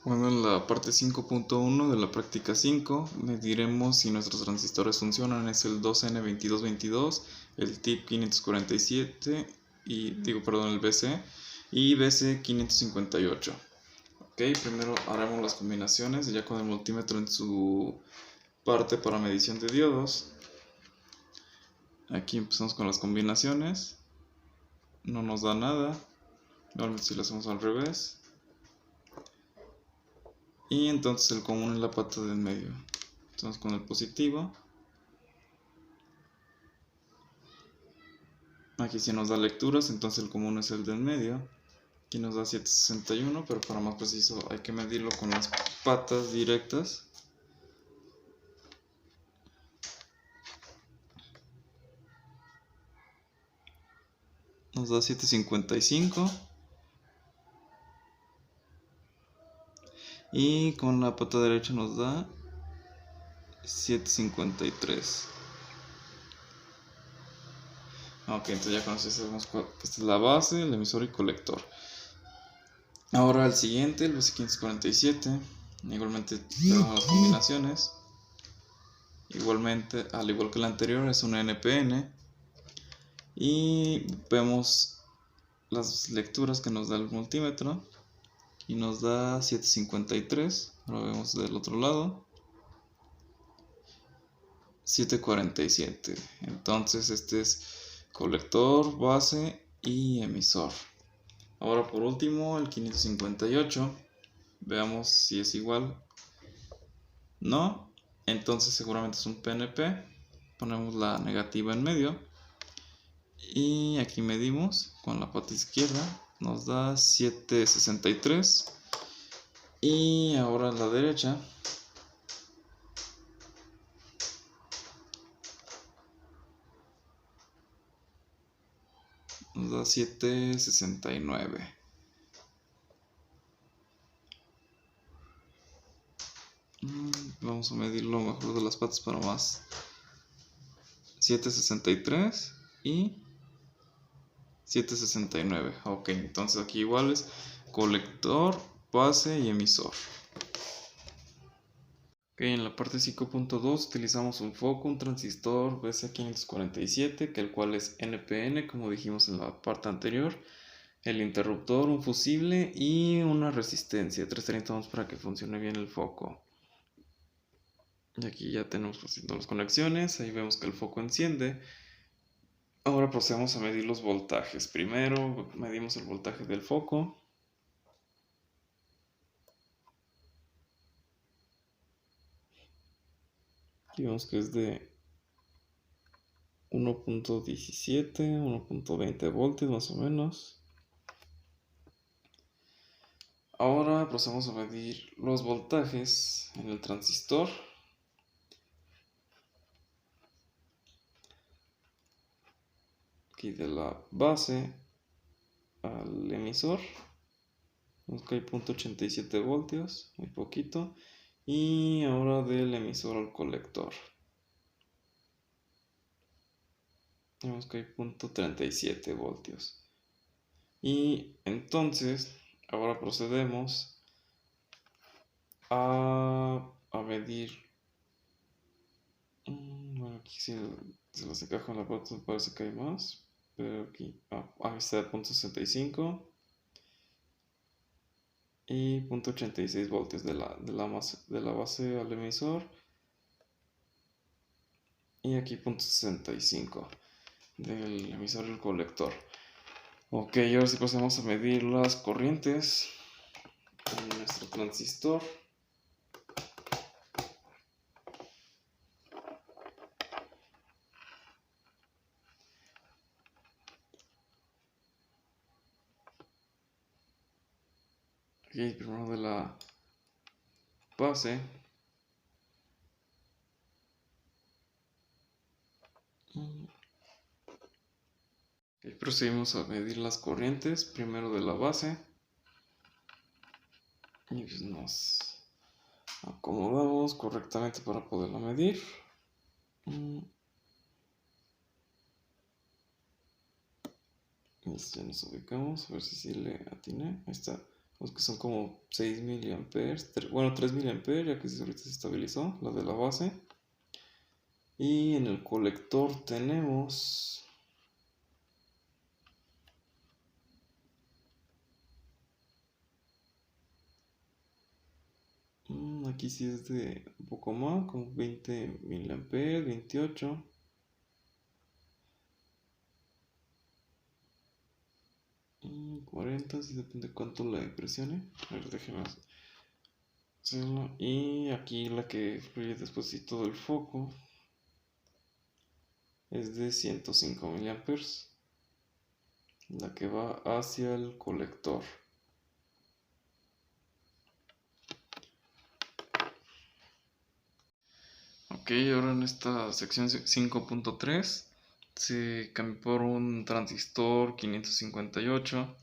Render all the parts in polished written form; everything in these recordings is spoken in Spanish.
Bueno, en la parte 5.1 de la práctica 5 mediremos si nuestros transistores funcionan. Es el 2N2222, el TIP 547 el BC y BC 558. Ok, primero haremos las combinaciones ya con el multímetro en su parte para medición de diodos. Aquí empezamos con las combinaciones. No nos da nada. Normalmente si lo hacemos al revés. Y entonces el común es la pata del medio. Entonces con el positivo. Aquí sí nos da lecturas, entonces el común es el del medio. Aquí nos da 761, pero para más preciso hay que medirlo con las patas directas. Nos da 755. Y con la pata derecha nos da 753. Ok, entonces ya con eso sabemos que esta es la base, el emisor y colector. Ahora el siguiente, el BC547. Igualmente tenemos las combinaciones. Igualmente, al igual que el anterior, es una NPN. Y vemos las lecturas que nos da el multímetro. Y nos da 753. Ahora vemos del otro lado. 747. Entonces este es colector, base y emisor. Ahora por último el 558. Veamos si es igual. No. Entonces seguramente es un PNP. Ponemos la negativa en medio. Y aquí medimos con la pata izquierda. Nos da 763. Y ahora la derecha. Nos da 769. Vamos a medir lo mejor de las patas para más. 763 y 769. Ok, entonces aquí iguales colector, base y emisor. Ok, en la parte 5.2 utilizamos un foco, un transistor BC547, que el cual es NPN, como dijimos en la parte anterior. El interruptor, un fusible y una resistencia, 330 ohms para que funcione bien el foco. Y aquí ya tenemos haciendo las conexiones, ahí vemos que el foco enciende. Ahora procedemos a medir los voltajes. Primero medimos el voltaje del foco. Digamos que es de 1.17, 1.20 voltios más o menos. Ahora procedemos a medir los voltajes en el transistor. Aquí de la base al emisor. Vemos que hay 0.87 voltios, muy poquito. Y ahora del emisor al colector. Vemos que hay 0.37 voltios. Y entonces, ahora procedemos a medir. Bueno, aquí si se los encajo en la parte parece que hay más. Pero aquí, ahí está 0.65 y 0.86 voltios de la base al emisor. Y aquí 0.65 del emisor al colector. Ok, ahora sí pasamos a medir las corrientes en nuestro transistor. Aquí primero de la base. Y procedimos a medir las corrientes primero de la base. Y pues nos acomodamos correctamente para poderla medir. Listo, ya nos ubicamos, a ver si sí le atiné. Ahí está, Los que son como 6 miliamperes, bueno, 3 miliamperes, ya que ahorita se estabilizó, la de la base. Y en el colector tenemos aquí sí es de un poco más, como 20 miliamperes, 28. Y 40, si depende cuánto la presione. A ver, déjenme hacerlo. Y aquí la que fluye después y todo el foco es de 105 miliamperes, la que va hacia el colector. Ok, ahora en esta sección 5.3 se cambió por un transistor 558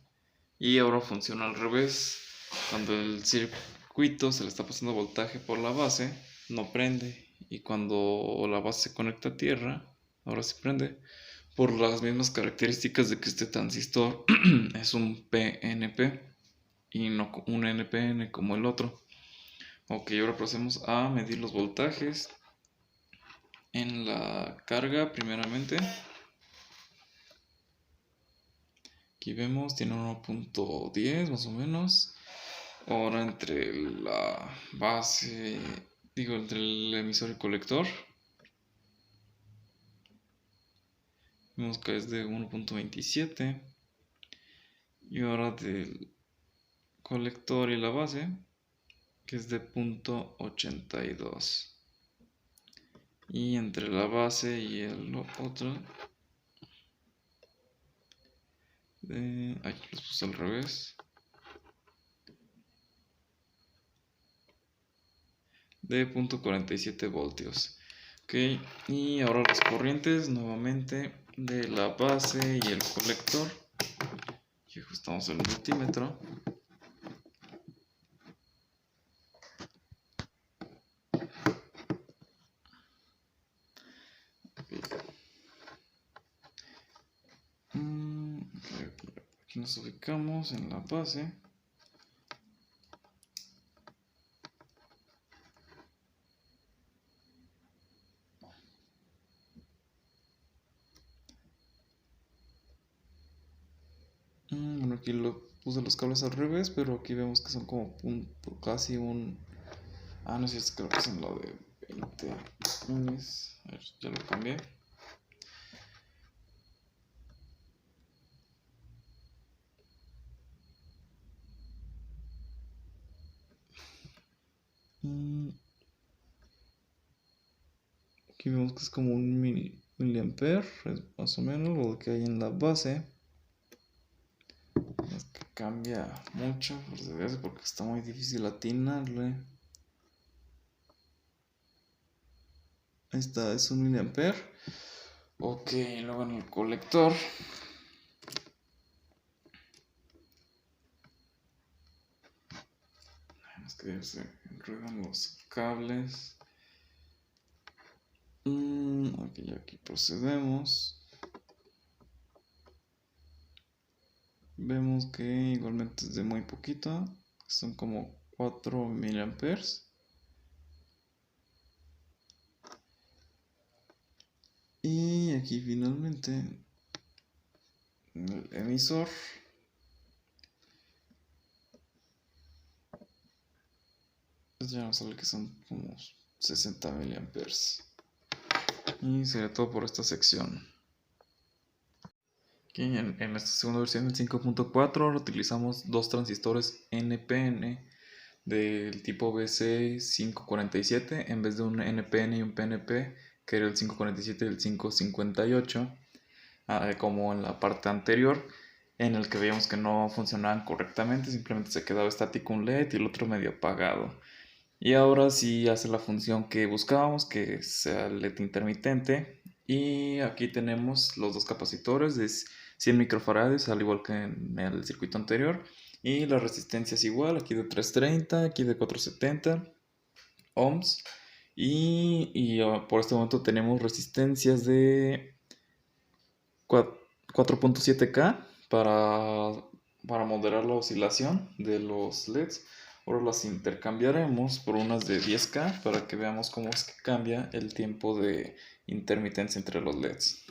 y ahora funciona al revés. Cuando el circuito se le está pasando voltaje por la base, no prende, y cuando la base se conecta a tierra, ahora sí prende, por las mismas características de que este transistor es un PNP y no un NPN como el otro. Ok, ahora procedemos a medir los voltajes en la carga primeramente. Aquí vemos, tiene 1.10 más o menos. Ahora entre la base, entre el emisor y colector, vemos que es de 1.27. Y ahora del colector y la base, que es de 0.82. Y entre la base y el otro, los puse al revés, de 0.47 voltios. Ok, y ahora las corrientes nuevamente de la base y el colector. Y ajustamos el multímetro. Aquí nos ubicamos en la base. Bueno, aquí puse los cables al revés, pero aquí vemos que son como casi un... no sé, creo que son lo de 20 ohms. A ver, ya lo cambié. Aquí vemos que es como un miliampere, más o menos lo que hay en la base. Es que cambia mucho porque está muy difícil atinarle. Ahí está, es un miliampere. Ok, luego en el colector es que se enredan los cables. Ok, aquí procedemos. Vemos que igualmente es de muy poquito, son como 4 miliamperes. Y aquí finalmente el emisor pues ya nos sale que son como 60 miliamperes. Y sería todo por esta sección. Aquí en esta segunda versión del 5.4 utilizamos dos transistores NPN del tipo BC547 en vez de un NPN y un PNP, que era el 547 y el 558, como en la parte anterior, en el que veíamos que no funcionaban correctamente, simplemente se quedaba estático un LED y el otro medio apagado. Y ahora sí hace la función que buscábamos, que sea LED intermitente. Y aquí tenemos los dos capacitores de 100 microfarads, al igual que en el circuito anterior. Y la resistencia es igual, aquí de 330, aquí de 470 ohms. Y por este momento tenemos resistencias de 4.7K para para moderar la oscilación de los LEDs. Ahora las intercambiaremos por unas de 10K para que veamos cómo es que cambia el tiempo de intermitencia entre los LEDs.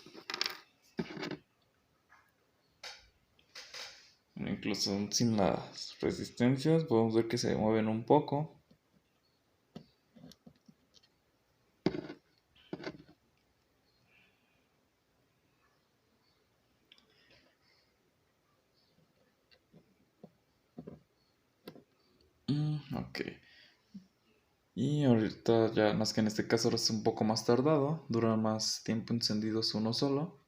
Incluso sin las resistencias podemos ver que se mueven un poco. Ok. Y ahorita ya, más que en este caso ahora es un poco más tardado, dura más tiempo encendidos uno solo,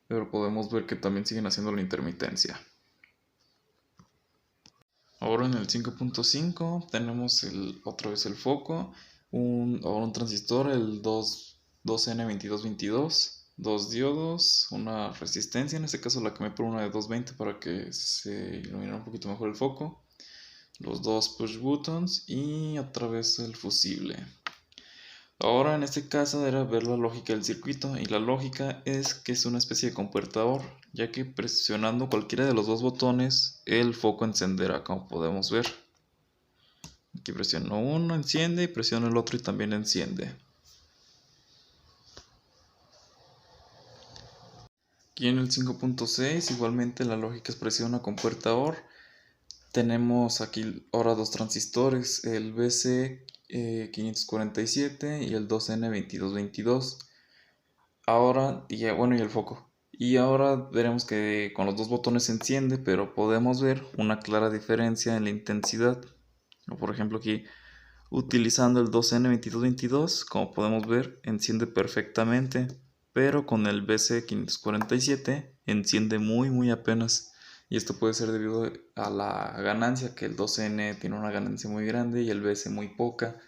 pero podemos ver que también siguen haciendo la intermitencia. Ahora en el 5.5 tenemos otra vez el foco, ahora un transistor, el 2N2222, dos diodos, una resistencia, en este caso la cambié por una de 220 para que se ilumine un poquito mejor el foco, los dos push buttons y otra vez el fusible. Ahora en este caso era ver la lógica del circuito, y la lógica es que es una especie de compuertador, ya que presionando cualquiera de los dos botones el foco encenderá, como podemos ver. Aquí presiono uno, enciende, y presiono el otro y también enciende. Aquí en el 5.6 igualmente la lógica es presiona compuertador. Tenemos aquí ahora dos transistores, el BC547 y el 2N2222. Ahora, y el foco. Y ahora veremos que con los dos botones se enciende, pero podemos ver una clara diferencia en la intensidad. Por ejemplo, aquí utilizando el 2N2222, como podemos ver, enciende perfectamente, pero con el BC547 enciende muy apenas. Y esto puede ser debido a la ganancia, que el 2N tiene una ganancia muy grande y el BC muy poca.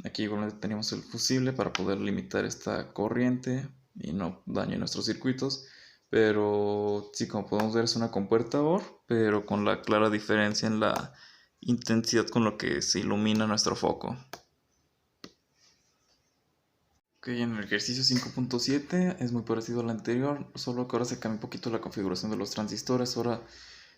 Aquí igualmente tenemos el fusible para poder limitar esta corriente y no dañe nuestros circuitos. Pero sí, como podemos ver, es una compuerta OR, pero con la clara diferencia en la intensidad con lo que se ilumina nuestro foco. Ok, en el ejercicio 5.7 es muy parecido al anterior, solo que ahora se cambia un poquito la configuración de los transistores. Ahora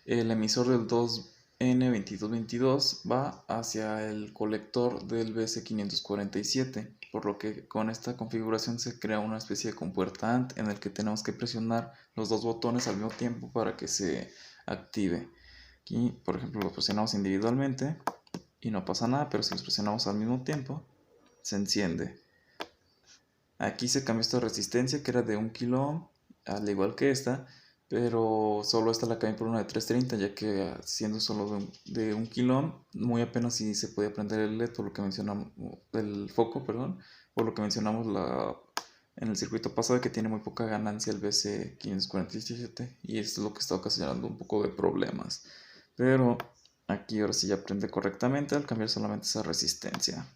el emisor del 2N2222 va hacia el colector del BC547, por lo que con esta configuración se crea una especie de compuerta AND en el que tenemos que presionar los dos botones al mismo tiempo para que se active. Aquí, por ejemplo, los presionamos individualmente y no pasa nada, pero si los presionamos al mismo tiempo, se enciende. Aquí se cambió esta resistencia que era de 1 kilo ohm, al igual que esta, pero solo esta la cambié por una de 330, ya que siendo solo de 1 kilo ohm, muy apenas si se podía prender el LED, por lo que mencionamos, el foco, perdón, por lo que mencionamos en el circuito pasado, que tiene muy poca ganancia el BC547, y esto es lo que está ocasionando un poco de problemas. Pero aquí ahora sí ya prende correctamente al cambiar solamente esa resistencia.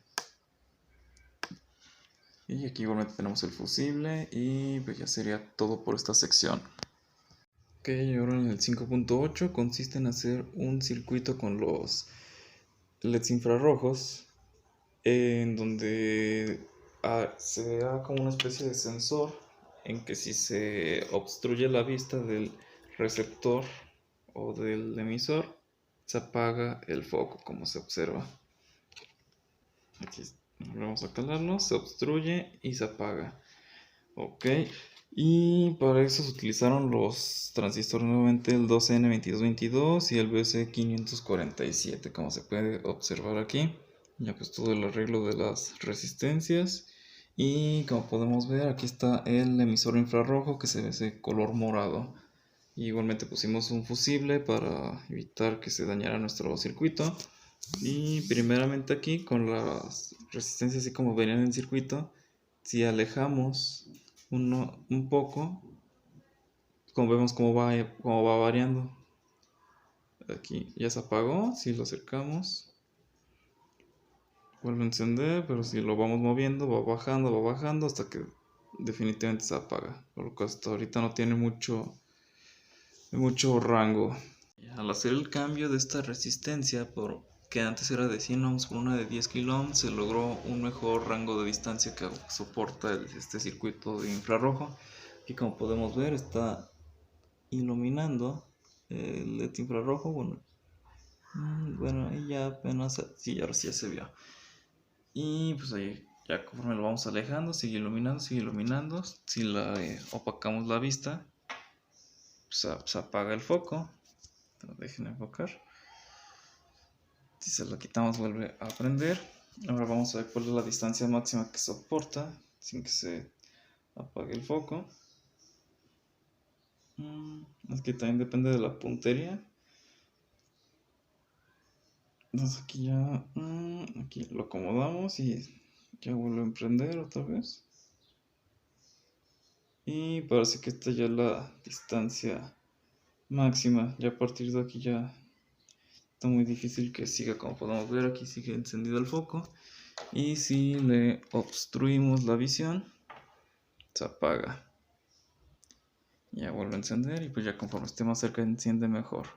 Y aquí igualmente tenemos el fusible y pues ya sería todo por esta sección. Ok, ahora en el 5.8 consiste en hacer un circuito con los LEDs infrarrojos, en donde se da como una especie de sensor en que si se obstruye la vista del receptor o del emisor, se apaga el foco, como se observa. Aquí volvemos a calarlo, se obstruye y se apaga. Ok, y para eso se utilizaron los transistores nuevamente, el 2N2222 y el BC547, como se puede observar aquí. Ya pues todo el arreglo de las resistencias. Y como podemos ver, aquí está el emisor infrarrojo que se ve ese color morado. Y igualmente pusimos un fusible para evitar que se dañara nuestro circuito. Y primeramente aquí con las resistencias así como venían en el circuito, si alejamos un poco, como vemos cómo va variando. Aquí ya se apagó, si lo acercamos vuelve a encender, pero si lo vamos moviendo va bajando hasta que definitivamente se apaga, por lo que hasta ahorita no tiene mucho rango. Al hacer el cambio de esta resistencia, que antes era de 100 ohms por una de 10 kilo ohms, se logró un mejor rango de distancia que soporta este circuito de infrarrojo. Aquí como podemos ver está iluminando el LED infrarrojo. Bueno, ahí ya apenas, sí, ahora sí ya se vio. Y pues ahí ya conforme lo vamos alejando, sigue iluminando, sigue iluminando. Si opacamos la vista, se apaga el foco. Dejen enfocar. Si se lo quitamos, vuelve a prender. Ahora vamos a ver cuál es la distancia máxima que soporta sin que se apague el foco. Es que también depende de la puntería. Entonces aquí lo acomodamos y ya vuelve a emprender otra vez. Y parece que esta ya es la distancia máxima. Ya a partir de aquí ya está muy difícil que siga. Como podemos ver, aquí sigue encendido el foco. Y si le obstruimos la visión, se apaga. Ya vuelve a encender y pues ya conforme esté más cerca enciende mejor.